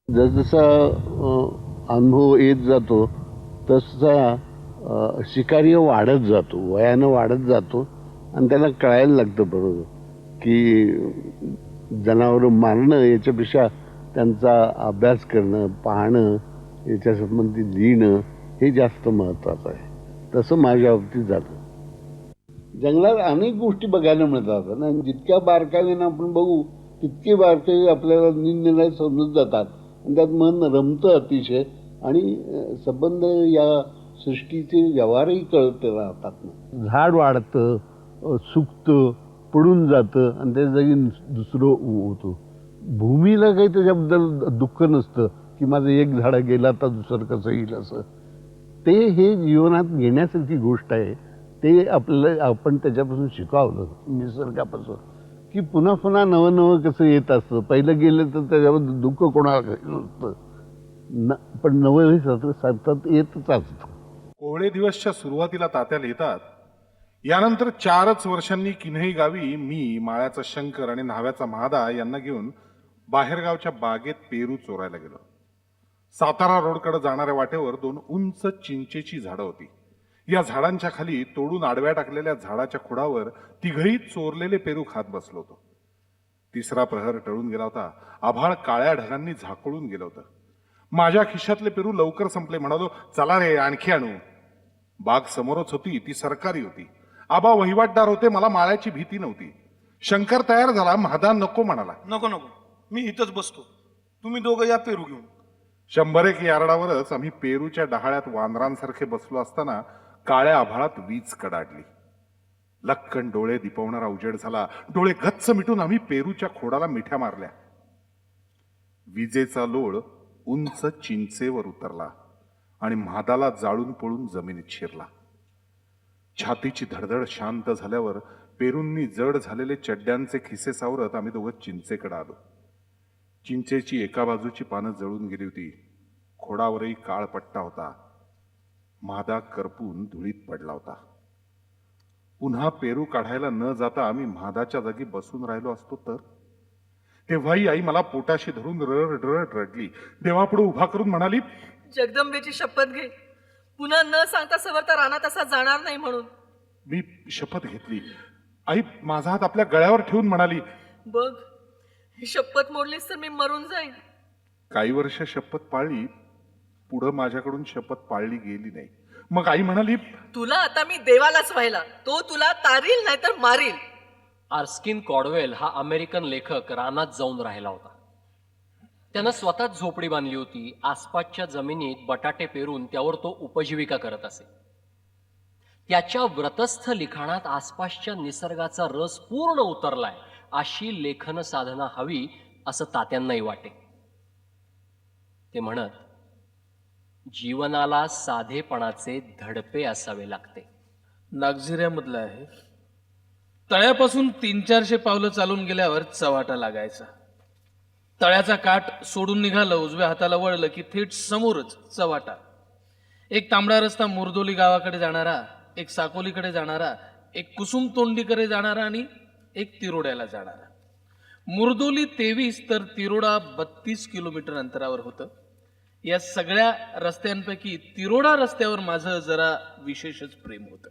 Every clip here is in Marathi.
जसजसा अनुभव येत जातो तसा शिकारी वाढत जातो, वयानं वाढत जातो आणि त्याला कळायला लागतं बरोबर की जनावरं मारणं याच्यापेक्षा त्यांचा अभ्यास करणं, पाहणं, याच्यासंबंधी लिहिणं हे जास्त महत्त्वाचं आहे. तसं माझ्या बाबतीत झालं. जंगलात अनेक गोष्टी बघायला मिळतात आणि जितक्या बारकाईनं आपण बघू तितके बारकाई आपल्याला निरनिराळे समजत जातात आणि त्यात मन रमतं अतिशय आणि संबंध या सृष्टीचे व्यवहारही कळत राहतात ना. झाड वाढतं, सुकतं, पडून जातं आणि त्या जागी दुसरं होतं. भूमीला काही त्याच्याबद्दल दुःख नसतं की माझं एक झाड गेलं आता दुसरं कसं येईल असं. ते हे जीवनात घेण्यासारखी गोष्ट आहे. ते आपल्याला आपण त्याच्यापासून शिकावलं निसर्गापासून की पुन्हा पुन्हा नवं नवं कसं येत असतं. पहिलं गेलं तर त्याच्याबद्दल दुःख कोणाला नसतं पण नवं हे सतत येतच असतं. कोवळे दिवसच्या सुरुवातीला तात्याला येतात. यानंतर 4च वर्षांनी किन्हई गावी मी, माळ्याचा शंकर आणि न्हाव्याचा महादा यांना घेऊन बाहेरगावच्या बागेत पेरू चोरायला गेलो. सातारा रोडकडे जाणाऱ्या वाटेवर 2 उंच चिंचेची झाडं होती. या झाडांच्या खाली तोडून आडव्या टाकलेल्या झाडाच्या खोडावर तिघही चोरलेले पेरू खात बसलो होतो. तिसरा प्रहर टळून गेला होता. आभाळ काळ्या ढगांनी झाकोळून गेलं होतं. माझ्या खिशातले पेरू लवकर संपले. म्हणालो, चला रे आणखी आणू. बाग समोरच होती, ती सरकारी होती. आबा वहिवाटदार होते, मला माळ्याची भीती नव्हती. शंकर तयार झाला, महादा नको म्हणाला. नको नको, मी इथंच बसतो, तुम्ही दोघं या पेरू घेऊन. 100 यार्डावरच आम्ही पेरूच्या डहाळ्यात वानरांसारखे बसलो असताना काळ्या आभाळात वीज कडाडली. लक्कन डोळे दिपवणारा उजेड झाला. डोळे गच्च मिटून आम्ही पेरूच्या खोडाला मिठ्या मारल्या. विजेचा लोळ उंच चिंचेवर उतरला आणि म्हादाला जाळून पळून जमिनीत शिरला. छातीची धडधड शांत झाल्यावर पेरूंनी जड झालेले चड्ड्यांचे खिसे सावरत आम्ही दोघं चिंचेकडे आलो. चिंचेची एका बाजूची पानं जळून गेली होती. खोडावरही काळ पट्टा होता. म्हादा करपून धुळीत पडला होता. पुन्हा पेरू काढायला न जाता आम्ही म्हादाच्या जागी बसून राहिलो असतो तर. तेव्हाही आई मला पोटाशी धरून रडरड रडली. देवापुढे उभा करून म्हणाली, जगदंबेची शपथ घे, पुन्हा न सांगता सवरता रानात असा जाणार नाही म्हणून. मी शपथ घेतली. आई माझा हात आपल्या गळ्यावर ठेवून म्हणाली, बघ, ही शपथ मोडलीस तर मी मरून जाईन. काही वर्ष शपथ पाळली. पुढं माझ्याकडून शपथ पाळली गेली नाही. मग आई म्हणाली, तुला आता मी देवालाच व्हायला, तो तुला तारील नाही तर मारील. आर्स्किन कॉडवेल हा अमेरिकन लेखक रानात जाऊन राहिला होता. त्यानं स्वतःच झोपडी बांधली होती. आसपासच्या जमिनीत बटाटे पेरून त्यावर तो उपजीविका करत असे. त्याच्या व्रतस्थ लिखाणात आसपासच्या निसर्गाचा रस पूर्ण उतरलाय अशी लेखन साधना हवी असं तात्यांनाही वाटे. ते म्हणत, जीवनाला साधेपणाचे धडपे असावे लागते. नागझिऱ्यामधला आहे. तळ्यापासून 300-400 पावलं चालून गेल्यावर चव्हाटा लागायचा. तळ्याचा काठ सोडून निघालं, उजव्या हाताला वळलं की थेट समोरच चव्हाटा. एक तांबडा रस्ता मुरदोली गावाकडे जाणारा, एक साकोलीकडे जाणारा, एक कुसुम तोंडीकडे जाणारा आणि एक तिरोड्याला जाणारा. मुरदोली 23 तर तिरोडा 32 किलोमीटर अंतरावर होतं. या सगळ्या रस्त्यांपैकी तिरोडा रस्त्यावर माझं जरा विशेषच प्रेम होतं.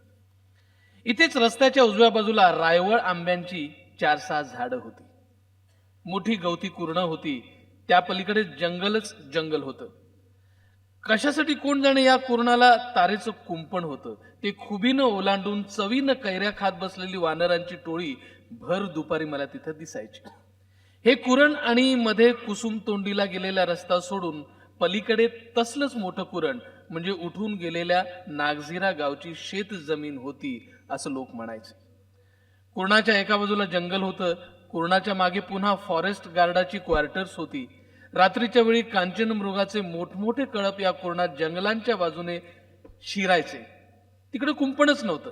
इथेच रस्त्याच्या उजव्या बाजूला रायवळ आंब्यांची 4-6 झाडं होती. मोठी गवती कुरणं होती. त्या पलीकडे जंगलच जंगल होतं. कशासाठी कोण जाणे या कुरणाला तारेचं कुंपण होतं. ते खुबीनं ओलांडून चवीनं कैऱ्या खात बसलेली वानरांची टोळी भर दुपारी मला तिथं दिसायची. हे कुरण आणि मध्ये कुसुम तोंडीला गेलेला रस्ता सोडून पलीकडे तसलंच मोठं कुरण म्हणजे उठून गेलेल्या नागझिरा गावची शेत जमीन होती असं लोक म्हणायचे. कुरणाच्या एका बाजूला जंगल होतं. कुरणाच्या मागे पुन्हा फॉरेस्ट गार्डाची क्वार्टर्स होती. रात्रीच्या वेळी कांचन मृगाचे मोठमोठे कळप या कुरणात जंगलांच्या बाजूने शिरायचे. तिकडे कुंपणच नव्हतं.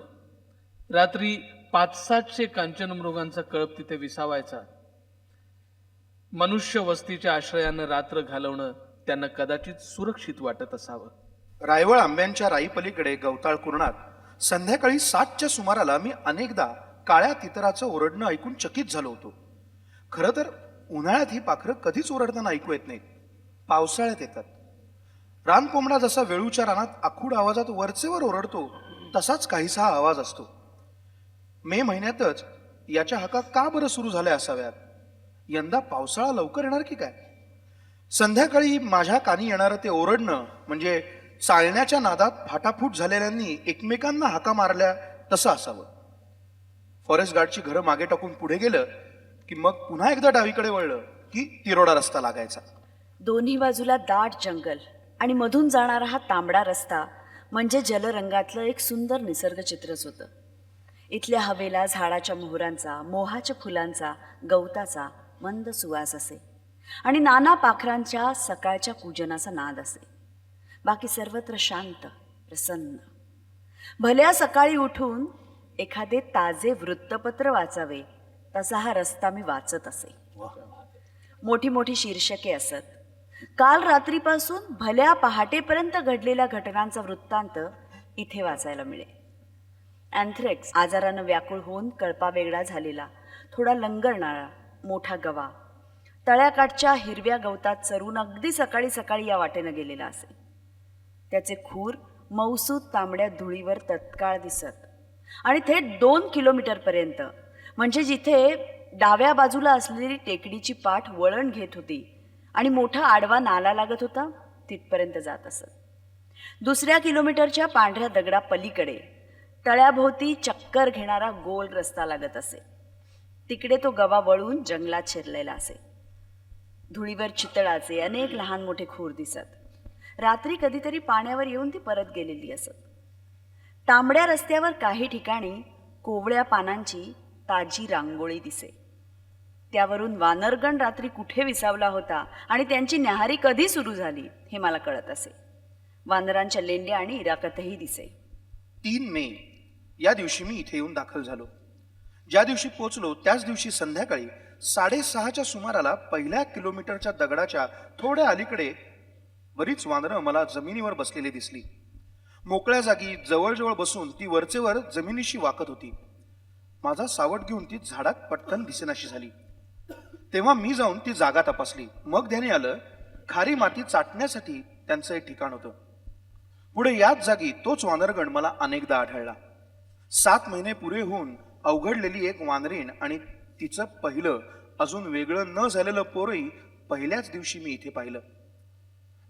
रात्री 500-700 कांचन मृगांचा कळप तिथे विसावायचा. मनुष्य वस्तीच्या आश्रयानं रात्र घालवणं त्यांना कदाचित सुरक्षित वाटत असावं. रायवळ आंब्यांच्या राईपलीकडे गवताळ कुरणात संध्याकाळी 7च्या सुमाराला मी अनेकदा काळ्या तितराचं ओरडणं ऐकून चकित झालो होतो. खरं तर उन्हाळ्यात ही पाखरं कधीच ओरडताना ऐकू येत नाहीत. पावसाळ्यात येतात. रानकोंबडा जसा वेळूच्या रानात आखूड आवाजात वरचेवर ओरडतो तसाच काहीसा हा आवाज असतो. मे महिन्यातच याच्या हाका का बरं सुरू झाल्या असाव्यात? यंदा पावसाळा लवकर येणार की काय? संध्याकाळी माझ्या कानी येणारं ते ओरडणं म्हणजे चालण्याच्या नादात फाटाफूट झालेल्यांनी एकमेकांना हाका मारल्या तसं असावं. फॉरेस्ट गार्डची घरं मागे टाकून पुढे गेलं की मग पुन्हा एकदा डावीकडे वळलं की तिरोडा रस्ता लागायचा. दोन्ही बाजूला दाट जंगल आणि मधून जाणारा हा तांबडा रस्ता म्हणजे जलरंगातलं एक सुंदर निसर्गचित्रच होतं. इथल्या हवेला झाडाच्या मोहरांचा, मोहाच्या फुलांचा, गवताचा मंद सुवास असे आणि नाना पाखरांच्या सकाळच्या कूजनाचा नाद असे. बाकी सर्वत्र शांत, प्रसन्न. भल्या सकाळी उठून एखादे ताजे वृत्तपत्र वाचावे तसा हा रस्ता मी वाचत असे. मोठी मोठी शीर्षके असत. काल रात्रीपासून भल्या पहाटेपर्यंत घडलेल्या घटनांचा वृत्तांत इथे वाचायला मिळे. अँथ्रेक्स आजारानं व्याकुळ होऊन कळपा वेगळा झालेला थोडा लंगरणारा मोठा गवा तळ्याकाठच्या हिरव्या गवतात चरून अगदी सकाळी सकाळी या वाटेनं गेलेला असे. त्याचे खूर मौसूद तांबड्या धुळीवर तत्काळ दिसत आणि थेट 2 किलोमीटरपर्यंत म्हणजे जिथे डाव्या बाजूला असलेली टेकडीची पाठ वळण घेत होती आणि मोठा आडवा नाला लागत होता तिथपर्यंत जात असत. 2 किलोमीटरच्या पांढऱ्या दगडा पलीकडे तळ्याभोवती चक्कर घेणारा गोल रस्ता लागत असे. तिकडे तो गवा वळून जंगलात शिरलेला असे. धुळीवर चितळाचे अनेक लहान मोठे खूर दिसत. रात्री कधीतरी पाण्यावर येऊन ती परत गेलेली असत. तांबड्या रस्त्यावर काही ठिकाणी कोवळ्या पानांची ताजी रांगोळी दिसे. त्यावरून वानरगण रात्री कुठे विसावला होता आणि त्यांची न्याहारी कधी सुरू झाली हे मला कळत असे. वानरांच्या लेंड्या आणि इराकतही दिसे. 3 मे या दिवशी मी इथे येऊन दाखल झालो. ज्या दिवशी पोचलो त्याच दिवशी संध्याकाळी 6:30च्या सुमाराला पहिल्या किलोमीटरच्या दगडाच्या थोड्या अलीकडे बरीच वानरं मला जमिनीवर बसलेली दिसली. मोकळ्या जागी जवळजवळ बसून ती वरचेवर जमिनीशी वाकत होती. माझा सावट घेऊन ती झाडात पटकन दिसेनाशी झाली. तेव्हा मी जाऊन ती जागा तपासली. मग ध्यानी आलं खारी माती चाटण्यासाठी त्यांचं एक ठिकाण होतं. पुढे याच जागी तोच वानरगण मला अनेकदा आढळला. 7 महिने पुरे होऊन अवघडलेली एक वानरीण आणि तिचं पहिलं अजून वेगळं न झालेलं पोरही पहिल्याच दिवशी मी इथे पाहिलं.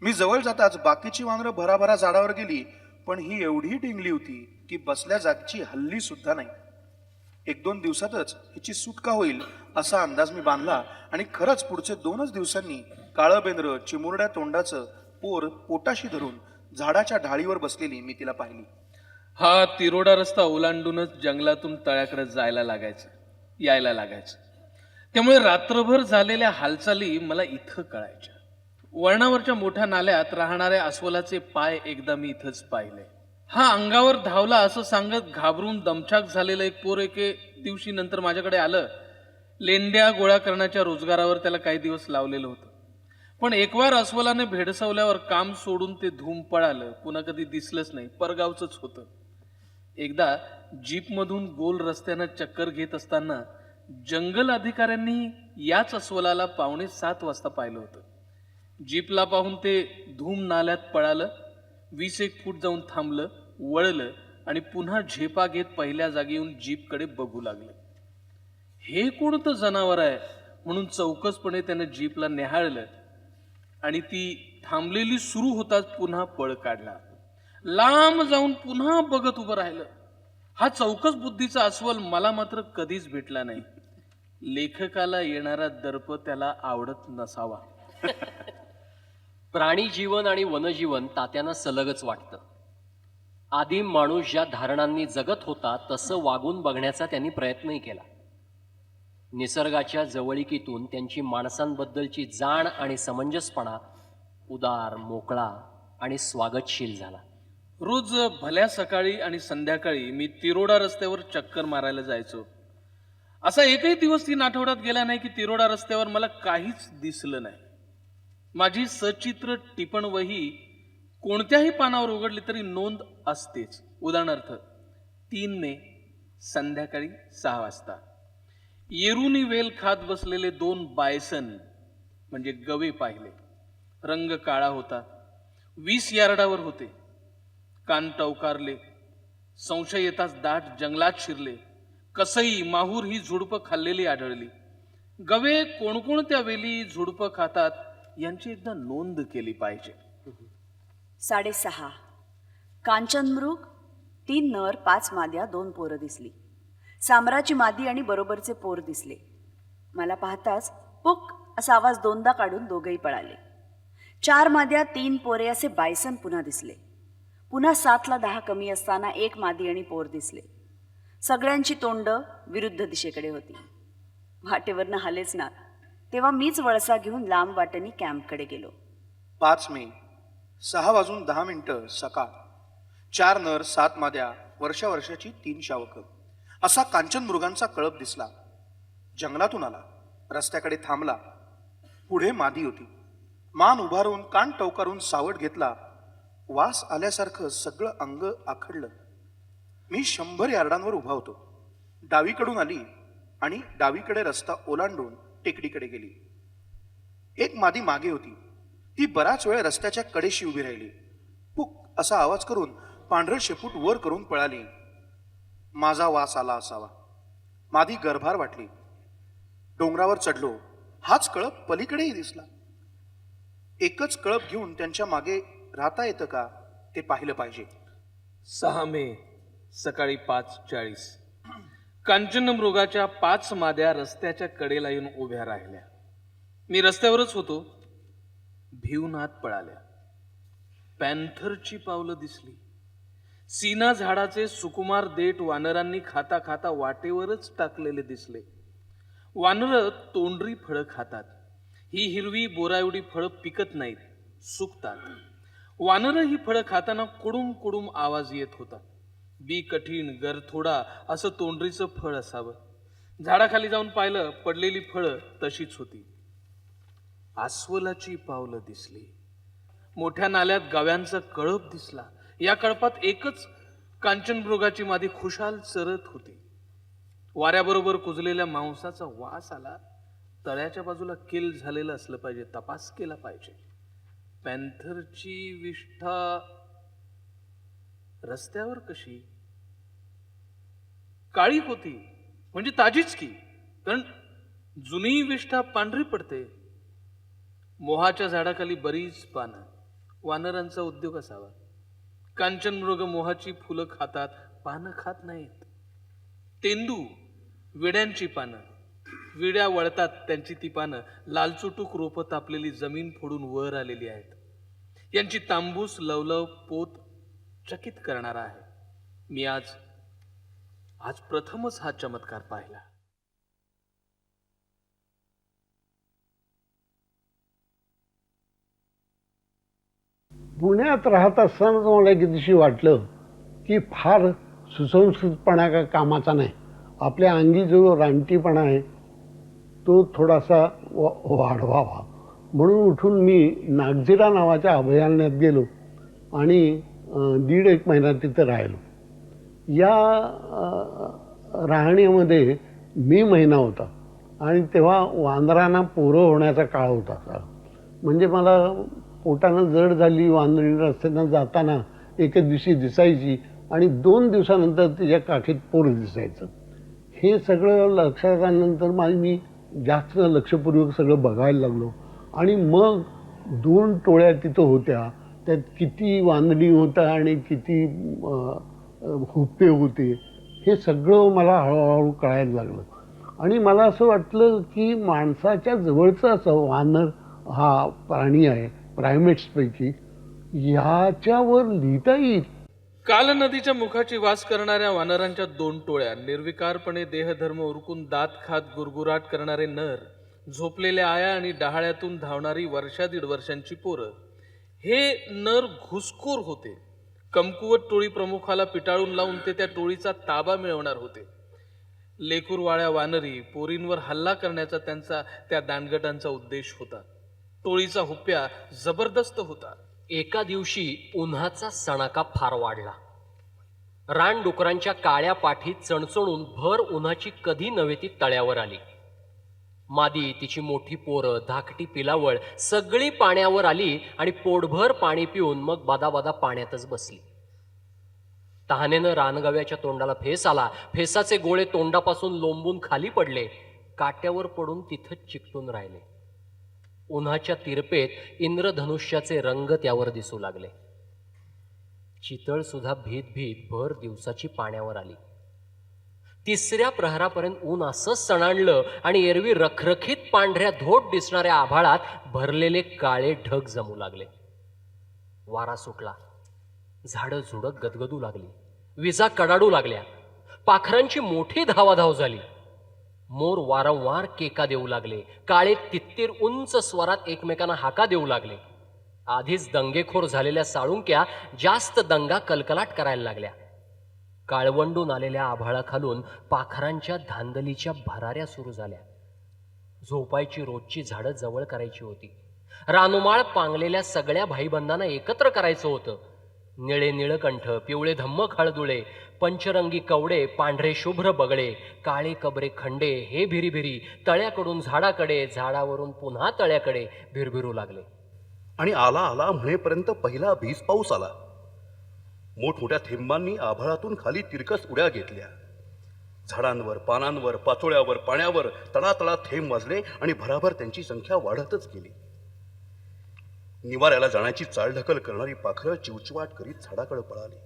मी जवळ जाताच बाकीची वानरं भराभरा झाडावर गेली, पण ही एवढी टिंगली होती की बसल्या जागची हल्ली सुद्धा नाही. 1-2 दिवसातच हिची सुटका होईल असा अंदाज मी बांधला आणि खरंच पुढचे 2च दिवसांनी काळं बेंद्र चिमुरड्या तोंडाचं पोर पोटाशी धरून झाडाच्या ढाळीवर बसलेली मी तिला पाहिली. हा तिरोडा रस्ता ओलांडूनच जंगलातून तळ्याकडे जायला लागायचं, यायला लागायचं. त्यामुळे रात्रभर झालेल्या हालचाली मला इथं कळायच्या. वळणावरच्या मोठ्या नाल्यात राहणाऱ्या अस्वलाचे पाय एकदा मी इथंच पाहिले. हा अंगावर धावला असं सांगत घाबरून दमछाक झालेलं एक पोर एके दिवशी नंतर माझ्याकडे आलं. लेंड्या गोळा करण्याच्या रोजगारावर त्याला काही दिवस लावलेलं होतं. पण एकवार अस्वलाने भेडसावल्यावर काम सोडून ते धूम पळालं. पुन्हा कधी दिसलंच नाही. परगावचंच होतं. एकदा जीपमधून गोल रस्त्यानं चक्कर घेत असताना जंगल अधिकाऱ्यांनी याच अस्वलाला 6:45 वाजता पाहिलं होतं. जीपला पाहून ते धूम नाल्यात पळालं. 20-1 फूट जाऊन थांबलं, वळलं आणि पुन्हा झेपा घेत पहिल्या जागी येऊन जीपकडे बघू लागलं. हे कोणतं जनावर आहे म्हणून चौकसपणे त्यानं जीपला निहाळलं आणि ती थांबलेली सुरू होताच पुन्हा पळ काढला. लांब जाऊन पुन्हा बघत उभं राहिलं. हा चौकस बुद्धीचा अस्वल मला मात्र कधीच भेटला नाही. लेखकाला येणारा दर्प त्याला आवडत नसावा. प्राणी जीवन आणि वनजीवन तात्यांना सलगच वाटतं. आदिम माणूस ज्या धारणांनी जगत होता तसं वागून बघण्याचा त्यांनी प्रयत्नही केला. निसर्गाच्या जवळिकीतून त्यांची माणसांबद्दलची जाण आणि समंजसपणा उदार, मोकळा आणि स्वागतशील झाला. रोज भल्या सकाळी आणि संध्याकाळी मी तिरोडा रस्त्यावर चक्कर मारायला जायचो. असा एकही दिवस 3 आठवड्यात गेला नाही की तिरोडा रस्त्यावर मला काहीच दिसलं नाही. माझी सचित्र टिपण वही कोणत्याही पानावर उघडली तरी नोंद असतेच. उदाहरणार्थ 3 मे संध्याकाळी 6 वाजता येरुनी वेल खात बसलेले 2 बायसन म्हणजे गवे पाहिले. रंग काळा होता. 20 यार्डावर होते. कान टवकारले. संशय येताच दाट जंगलात शिरले. कसई, माहूर ही झुडपं खाल्लेली आढळली. गवे कोणकोणत्या वेली झुडपं खातात यांची एकदा नोंद केली पाहिजे. 6:30. कांचनमृग, 3 नर, 5 माद्या, 2 पोरं दिसली. सामराची मादी आणि बरोबरचे पोर दिसले. मला पाहताच पुक असा आवाज 2दा काढून दोघेही पळाले. 4 माद्या, 3 पोरे असे बायसन पुन्हा दिसले. पुन्हा 7ला 10 कमी असताना 1 मादी आणि पोर दिसले. सगळ्यांची तोंड विरुद्ध दिशेकडे होती. वाटेवरनं हालेच ना. तेव्हा मीच वळसा घेऊन लांब वाटेनी कॅम्पकडे गेलो. 5 मे, 6:10 सकाळ. 4 नर, 7 माद्या, वर्षाची 3 शावकं. असा कांचन मृगांचा कळप दिसला. जंगलातून आला, रस्त्याकडे थांबला. पुढे मादी होती. मान उभारून, कान टवकारून सावट घेतला. वास आल्यासारखं सगळं अंग आखडलं. मी 100 यार्डांवर उभा होतो. डावीकडून आली आणि डावीकडे रस्ता ओलांडून टेकडीकडे गेली. एक मादी मागे होती. ती बराच वेळ रस्त्याच्या कडेशी उभी राहिली. पुक असा आवाज करून पांढरं शेपूट वर करून पळाली. माझा वास आला असावा. मादी गर्भार वाटली. डोंगरावर चढलो. हाच कळप पलीकडेही दिसला. एकच कळप घेऊन त्यांच्या मागे राहता येतं का ते पाहिलं पाहिजे. 6 मे, सकाळी 5:40. कांचनमृगाच्या 5 माद्या रस्त्याच्या कडेला येऊन उभ्या राहिल्या. मी रस्त्यावरच होतो. भिवून आत पळाल्या. पॅन्थरची पावलं दिसली. सीना झाडाचे सुकुमार देठ वानरांनी खाता खाता वाटेवरच टाकलेले दिसले. वानरं तोंडरी फळं खातात. ही हिरवी बोराएवढी फळं पिकत नाहीत, सुकतात. वानरं ही फळं खाताना कुडूम कुडूम आवाज येत होता. बी कठीण, गर थोडा असं तोंडरीचं फळ असावं. झाडाखाली जाऊन पाहिलं, पडलेली फळं तशीच होती. अस्वलाची पावलं दिसली. मोठ्या नाल्यात गव्यांचा कळप दिसला. या कळपात एकच कांचनमृगाची मादी खुशाल चरत होती. वाऱ्याबरोबर कुजलेल्या मांसाचा वास आला. तळ्याच्या बाजूला किल झालेलं असलं पाहिजे, तपास केला पाहिजे. पॅन्थरची विष्ठा रस्त्यावर कशी? काळी होती म्हणजे ताजीच की, कारण जुनी विष्ठा पांढरी पडते. मोहाच्या झाडाखाली बरीच पानं. वानरांचा उद्योग असावा. कांचनमृग मोहाची फुलं खातात, पानं खात नाहीत. तेंदू, विड्यांची पानं. विड्या वळतात त्यांची ती पानं. लालचुटूक रोपं तापलेली जमीन फोडून वर आलेली आहेत. यांची तांबूस लवलव पोत चकित करणारा आहे. मी आज प्रथमच हा चमत्कार पाहिला. पुण्यात राहत असतानाच मला एक दिवशी वाटलं की फार सुसंस्कृतपणा का कामाचा नाही. आपल्या अंगी जो रानटीपणा आहे तो थोडासा वाढवावा म्हणून उठून मी नागझिरा नावाच्या अभयारण्यात गेलो आणि 1.5 महिना तिथं राहिलो. या राहण्यामध्ये मे महिना होता आणि तेव्हा वानरांना पोरं होण्याचा काळ होता. म्हणजे मला पोटानं जड झाली वांदरी रस्त्यानं जाताना एकच दिवशी दिसायची आणि 2 दिवसानंतर तिच्या काठीत पोरं दिसायचं. हे सगळं लक्षात आल्यानंतर मी जास्त लक्षपूर्वक सगळं बघायला लागलो आणि मग 2 टोळ्या तिथं होत्या. त्यात किती वांदणी होता आणि किती हुप्पे होते हे सगळं मला हळूहळू कळायला लागलं. आणि मला असं वाटलं की माणसाच्या जवळचं असं वानर हा प्राणी आहे प्रायमेट्सपैकी, ह्याच्यावर लिहिता येईल. काल नदीच्या मुखाची वास करणाऱ्या वानरांच्या 2 टोळ्या, निर्विकारपणे देहधर्म उरकून दात खात गुरगुराट करणारे नर, झोपलेल्या आया आणि डहाळ्यातून धावणारी 1.5 वर्षांची पोरं. हे नर घुसखोर होते. कमकुवत टोळी प्रमुखाला पिटाळून लावून ते त्या टोळीचा ताबा मिळवणार होते. लेकूरवाळ्या वानरी पोरींवर हल्ला करण्याचा त्यांचा त्या दांडगटांचा उद्देश होता. टोळीचा हुप्प्या जबरदस्त होता. एका दिवशी उन्हाचा सणाका फार वाढला. रानडुकरांच्या काळ्या पाठीत चणचणून भर उन्हाची कधी नव्हे ती तळ्यावर आली. मादी, तिची मोठी पोरं, धाकटी पिलावळ सगळी पाण्यावर आली आणि पोटभर पाणी पिऊन मग बादाबादा पाण्यातच बसली. तहानेनं रानगव्याच्या तोंडाला फेस आला. फेसाचे गोळे तोंडापासून लोंबून खाली पडले. काट्यावर पडून तिथंच चिकटून राहिले. उन्हाच्या तिरपेत इंद्रधनुष्याचे रंग त्यावर दिसू लागले. चितळ सुद्धा भीत भीत भर दिवसाची पाण्यावर आली. तिसऱ्या प्रहरापर्यंत ऊन असं सणाणलं आणि एरवी रखरखीत पांढऱ्या धोट दिसणाऱ्या आभाळात भरलेले काळे ढग जमू लागले. वारा सुटला. झाडं झुडक गदगदू लागली. विजा कडाडू लागल्या. पाखरांची मोठी धावाधाव झाली. मोर वारंवार केका देऊ लागले. काळे तित्तीर उंच स्वरात एकमेकांना हाका देऊ लागले. आधीच दंगेखोर झालेल्या साळुंक्या जास्त दंगा कलकलाट करायला लागल्या. काळवंडून आलेल्या आभाळाखालून पाखरांच्या धांदलीच्या भराऱ्या सुरू झाल्या. झोपायची रोजची झाडं जवळ करायची होती. रानुमाळ पांगलेल्या सगळ्या भाईबंधांना एकत्र करायचं होतं. निळे निळकंठ, पिवळे धम्मक हळदुळे, पंचरंगी कवडे, पांढरे शुभ्र बगळे, काळे कबरे खंडे हे भिरीभिरी तळ्याकडून झाडाकडे, झाडावरून पुन्हा तळ्याकडे भिरभिरू लागले. आणि आला आला म्हणेपर्यंत पहिला भीज पाऊस आला. मोठमोठ्या थेंबांनी आभाळातून खाली तिरकस उड्या घेतल्या. झाडांवर, पानांवर, पाचोळ्यावर, पाण्यावर तळातळा थेंब वाजले आणि भराभर त्यांची संख्या वाढतच गेली. निवाऱ्याला जाण्याची चालढकल करणारी पाखरं चिवचिवाट करीत झाडाकडे पळाली.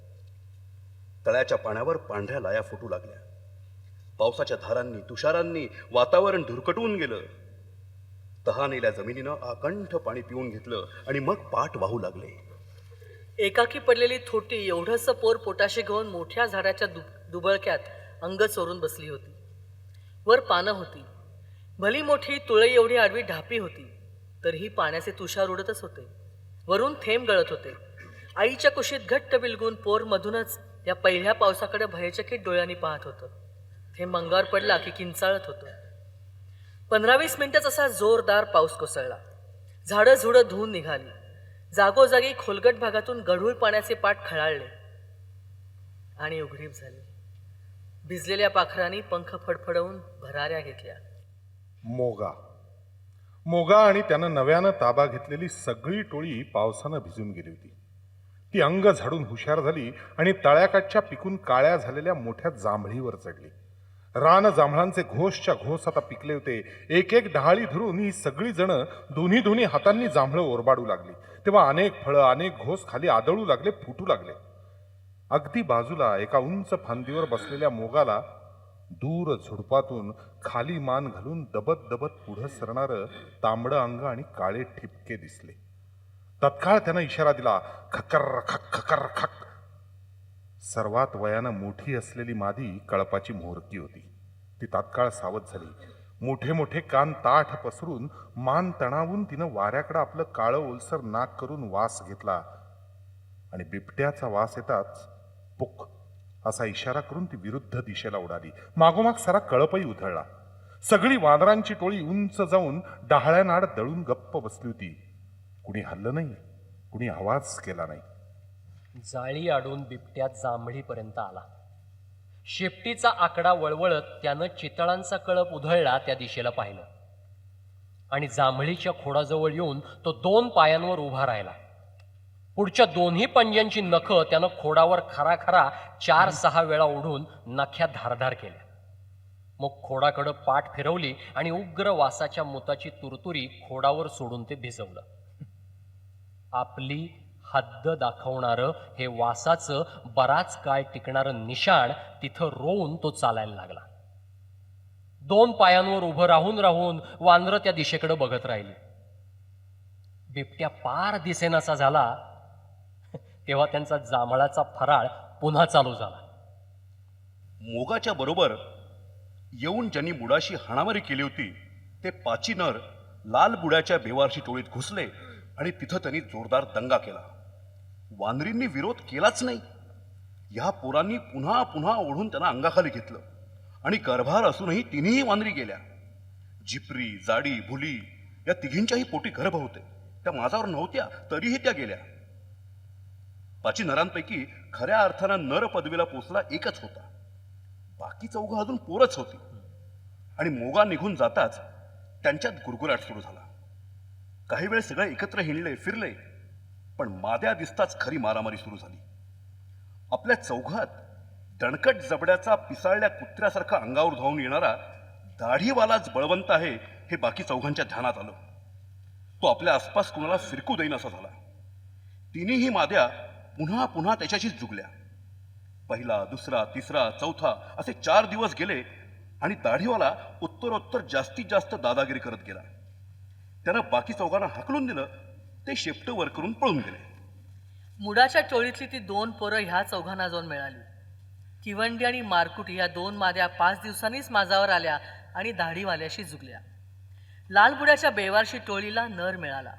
तळ्याच्या पाण्यावर पांढऱ्या लाया फुटू लागल्या. पावसाच्या धारांनी, तुषारांनी वातावरण धुरकटून गेलं. तहानेल्या जमिनीनं आकंठ पाणी पिऊन घेतलं आणि मग पाठ वाहू लागले. एकाकी पडलेली थोटी एवढंसं पोर पोटाशी घेऊन मोठ्या झाडाच्या दुबळक्यात अंग चोरून बसली होती. वर पानं होती. भली मोठी तुळई एवढी आडवी ढापी होती. तरीही पाण्याचे तुषार उडतच होते. वरून थेंब गळत होते. आईच्या कुशीत घट्ट बिलगून पोर मधूनच या पहिल्या पावसाकडे भयचकित डोळ्यांनी पाहत होतं. थेंब अंगावर पडला की किंचाळत होतं. 15-20 मिनिटच असा जोरदार पाऊस कोसळला. झाडं झुडं धुवून निघाली. जागोजागी खोलगट भागातून गढूळ पाण्याचे पाट खळाळले आणि उघडीप झाली. भिजलेल्या पाखरांनी पंख फडफडवून भराऱ्या घेतल्या. मोगा आणि त्यानं नव्यानं ताबा घेतलेली सगळी टोळी पावसानं भिजून गेली होती. ती अंग झाडून हुशार झाली आणि तळ्याकाठच्या पिकून काळ्या झालेल्या मोठ्या जांभळीवर चढली. रान जांभळांचे घोसच्या घोस आता पिकले होते. एक एक डहाळी धरून ही सगळी जण दोन्ही हातांनी जांभळं ओरबाडू लागली. तेव्हा अनेक फळं, अनेक घोस खाली आदळू लागले, फुटू लागले. अगदी बाजूला एका उंच फांदीवर बसलेल्या मोगाला दूर झुडपातून खाली मान घालून दबत दबत पुढं सरणारं तांबडं अंग आणि काळे ठिपके दिसले. तत्काळ त्यानं इशारा दिला, खकर खक खकर खक. सर्वात वयानं मोठी असलेली मादी कळपाची मोहरकी होती. ती तात्काळ सावध झाली. मोठे मोठे कान ताठ पसरून मान तणावून तिनं वाऱ्याकडं आपलं काळं ओलसर नाक करून वास घेतला आणि बिबट्याचा वास येताच पुक असा इशारा करून ती विरुद्ध दिशेला उडाली. मागोमाग सारा कळपही उधळला. सगळी वानरांची टोळी उंच जाऊन डहाळ्यानाड दळून गप्प बसली होती. कुणी हल्लं नाही, कुणी आवाज केला नाही. जाळी आडून बिबट्या जांभळीपर्यंत आला. शेपटीचा आकडा वळवळत त्यानं चितळांचा कळप उधळला त्या दिशेला पाहिलं आणि जांभळीच्या खोडाजवळ येऊन तो 2 पायांवर उभा राहिला. पुढच्या दोन्ही पंजांची नखं त्यानं खोडावर खराखरा 4-6 वेळा ओढून नख्या धारधार केल्या. मग खोडाकडं पाठ फिरवली आणि उग्र वासाच्या मुताची तुरतुरी खोडावर सोडून ते भिजवलं. आपली हद्द दाखवणारं हे वासाचं बराच काळ टिकणारं निशाण तिथं रोवून तो चालायला लागला. 2 पायांवर उभं राहून राहून वानरं त्या दिशेकडे बघत राहिली. बिबट्या पार दिसेनासा झाला तेव्हा त्यांचा जांभळाचा फराळ पुन्हा चालू झाला. मोगाच्या बरोबर येऊन ज्यांनी बुडाशी हाणामारी केली होती ते 5 नर लाल बुडाच्या बेवारशी टोळीत घुसले आणि तिथं त्यांनी जोरदार दंगा केला. वानरींनी विरोध केलाच नाही. या पोरांनी पुन्हा पुन्हा ओढून त्यांना अंगाखाली घेतलं आणि गर्भार असूनही 3ही वानरी गेल्या. जिपरी, जाडी, भुली या तिघींच्याही पोटी गर्भ होते. त्या माझावर नव्हत्या तरीही त्या गेल्या. 5 नरांपैकी खऱ्या अर्थानं नर पदवीला पोचला एकच होता. बाकी 4 अजून पोरच होती. आणि मोगा निघून जाताच त्यांच्यात गुरगुराट सुरू झाला. काही वेळ सगळे एकत्र हिंडले फिरले, पण माद्या दिसताच खरी मारामारी सुरू झाली. आपल्या चौघात दणकट जबड्याचा पिसाळल्या कुत्र्यासारखा अंगावर धावून येणारा दाढीवालाच बळवंत आहे हे बाकी चौघांच्या ध्यानात आलं. तो आपल्या आसपास कुणाला फिरकू देईन असा झाला. तिन्हीही माद्या पुन्हा पुन्हा त्याच्याशीच जुगल्या. पहिला, दुसरा, तिसरा, चौथा असे 4 दिवस गेले आणि दाढीवाला उत्तरोत्तर जास्तीत जास्त दादागिरी करत गेला. त्यानं बाकी चौघांना हाकलून दिलं. ते शेपटं वर करून पळून गेले. मुडाच्या टोळीतली ती 2 पोरं ह्या चौघांना जाऊन मिळाली. किवंडी आणि मारकुटी ह्या 2 माद्या 5 दिवसांनीच माझावर आल्या आणि दाढीवाल्याशी जुगल्या. लालबुड्याच्या बेवारशी टोळीला नर मिळाला.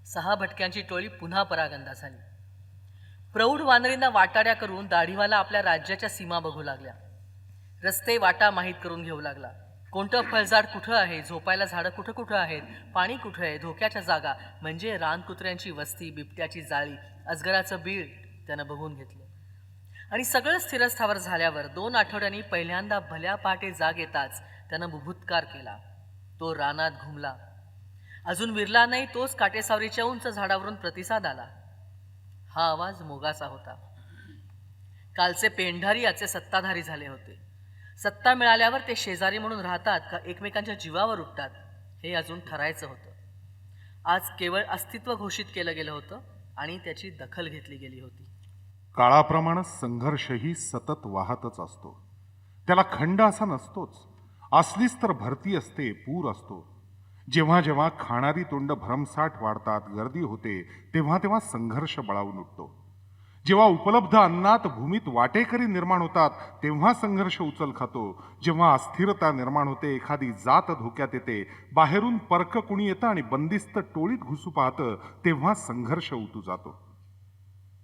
6 भटक्यांची टोळी पुन्हा परागंदा झाली. प्रौढ वानरींना वाटाड्या करून दाढीवाला आपल्या राज्याच्या सीमा बघू लागल्या. रस्ते वाटा माहीत करून घेऊ लागला. कोणतं फळझाड कुठं आहे, झोपायला झाडं कुठं कुठं आहेत, पाणी कुठं आहे, धोक्याच्या जागा म्हणजे रानकुत्र्यांची वस्ती, बिबट्याची जाळी, अजगराचं बीळ त्यानं बघून घेतलं. आणि सगळं स्थिरस्थावर झाल्यावर 2 आठवड्यांनी पहिल्यांदा भल्या पहाटे जाग येताच त्यानं बुभुत्कार केला. तो रानात घुमला. अजून विरला नाही तोच काटेसावरीच्या उंच झाडावरून प्रतिसाद आला. हा आवाज मोगाचा होता. कालचे पेंढारी याचे सत्ताधारी झाले होते. सत्ता मिळाल्यावर ते शेजारी म्हणून राहतात का एकमेकांच्या जीवावर उठतात हे अजून ठरायचं होतं. आज केवळ अस्तित्व घोषित केलं गेलं होतं आणि त्याची दखल घेतली गेली होती. काळाप्रमाणे संघर्षही सतत वाहतच असतो. त्याला खंड असा नसतोच. असलीच तर भरती असते, पूर असतो. जेव्हा जेव्हा खाणारी तोंड भरमसाठ वाढतात, गर्दी होते, तेव्हा तेव्हा संघर्ष बळावून उठतो. जेव्हा उपलब्ध अन्नात भूमीत वाटेकरी निर्माण होतात तेव्हा संघर्ष उचल खातो. जेव्हा अस्थिरता निर्माण होते, एखादी जात धोक्यात येते, बाहेरून परक कुणी येतं आणि बंदिस्त टोळीत घुसू पाहतं, तेव्हा संघर्ष उतू जातो.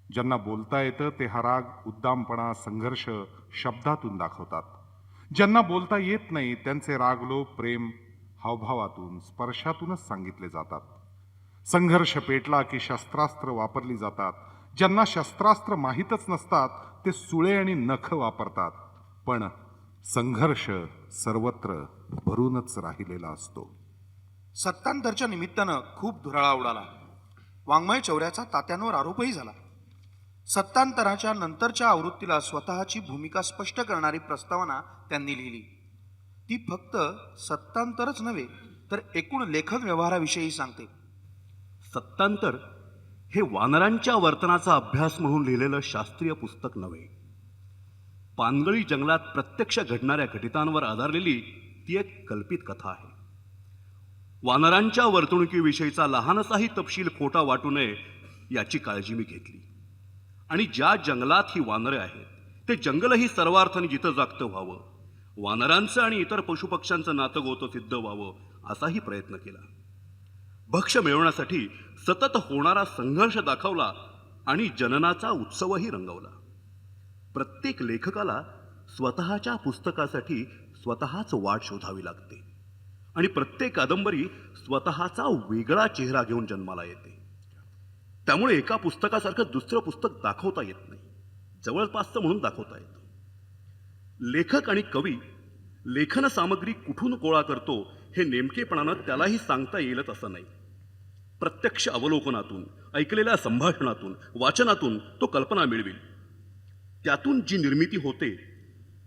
ज्यांना बोलता येतं ते हा राग, उद्दामपणा, संघर्ष शब्दातून दाखवतात. ज्यांना बोलता येत नाही त्यांचे रागलोप, प्रेम हावभावातून, स्पर्शातूनच सांगितले जातात. संघर्ष पेटला की शस्त्रास्त्र वापरली जातात. ज्यांना शस्त्रास्त्र माहीतच नसतात ते सुळे आणि नख वापरतात. पण संघर्ष सर्वत्र भरूनच राहिलेला असतो. सत्तांतरच्या निमित्तानं खूप धुराळा उडाला. वाङ्मय चौऱ्याचा तात्यांवर आरोपही झाला. सत्तांतराच्या नंतरच्या आवृत्तीला स्वतःची भूमिका स्पष्ट करणारी प्रस्तावना त्यांनी लिहिली. ती फक्त सत्तांतरच नव्हे तर एकूण लेखन व्यवहाराविषयी सांगते. सत्तांतर हे वानरांच्या वर्तनाचा अभ्यास म्हणून लिहिलेलं शास्त्रीय पुस्तक नव्हे. पानगळी जंगलात प्रत्यक्ष घडणाऱ्या घटितांवर आधारलेली ती एक कल्पित कथा आहे. वानरांच्या वर्तणुकीविषयीचा लहानसाही तपशील खोटा वाटू नये याची काळजी मी घेतली. आणि ज्या जंगलात ही वानरे आहेत ते जंगलही सर्वार्थाने जिथं जागतं व्हावं, वानरांचं आणि इतर पशुपक्ष्यांचं नातं गोतं सिद्ध व्हावं असाही प्रयत्न केला. भक्ष्य मिळवण्यासाठी सतत होणारा संघर्ष दाखवला आणि जननाचा उत्सवही रंगवला. प्रत्येक लेखकाला स्वतःच्या पुस्तकासाठी स्वतःच वाट शोधावी लागते आणि प्रत्येक कादंबरी स्वतःचा वेगळा चेहरा घेऊन जन्माला येते. त्यामुळे एका पुस्तकासारखं दुसरं पुस्तक दाखवता येत नाही, जवळपासचं म्हणून दाखवता येतं. लेखक आणि कवी लेखन सामग्री कुठून गोळा करतो हे नेमकेपणानं त्यालाही सांगता येईलच असं नाही. प्रत्यक्ष अवलोकनातून, ऐकलेल्या संभाषणातून, वाचनातून तो कल्पना मिळवेल. त्यातून जी निर्मिती होते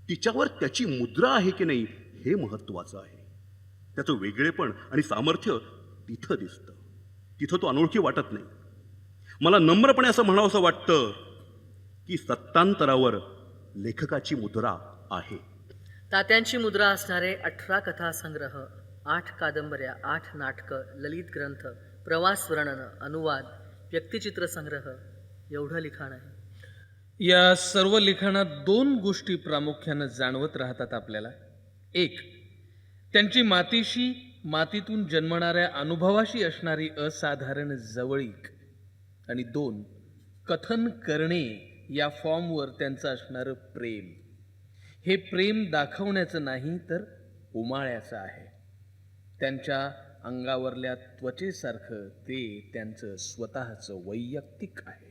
तिच्यावर त्याची मुद्रा आहे की नाही हे महत्त्वाचं आहे. त्याचं वेगळेपण आणि सामर्थ्य तिथं दिसतं, तिथं तो अनोळखी वाटत नाही. मला नम्रपणे असं म्हणावंसं वाटतं की सत्तांतरावर लेखकाची मुद्रा आहे. तात्यांची मुद्रा असणारे 18 कथासंग्रह, 8 कादंबऱ्या, 8 नाटकं, ललित ग्रंथ, प्रवास वर्णन, अनुवाद, व्यक्तिचित्र संग्रह एवढं लिखाण आहे. या सर्व लिखाणात 2 गोष्टी प्रामुख्यानं जाणवत राहतात आपल्याला. एक, त्यांची मातीशी, मातीतून जन्मणाऱ्या अनुभवाशी असणारी असाधारण जवळीक. आणि 2, कथन करणे या फॉर्मवर त्यांचं असणारं प्रेम. हे प्रेम दाखवण्याचं नाही तर उमाळ्याचं आहे. त्यांच्या अंगावरल्या त्वचेसारखं ते त्यांचं स्वतःचं वैयक्तिक आहे.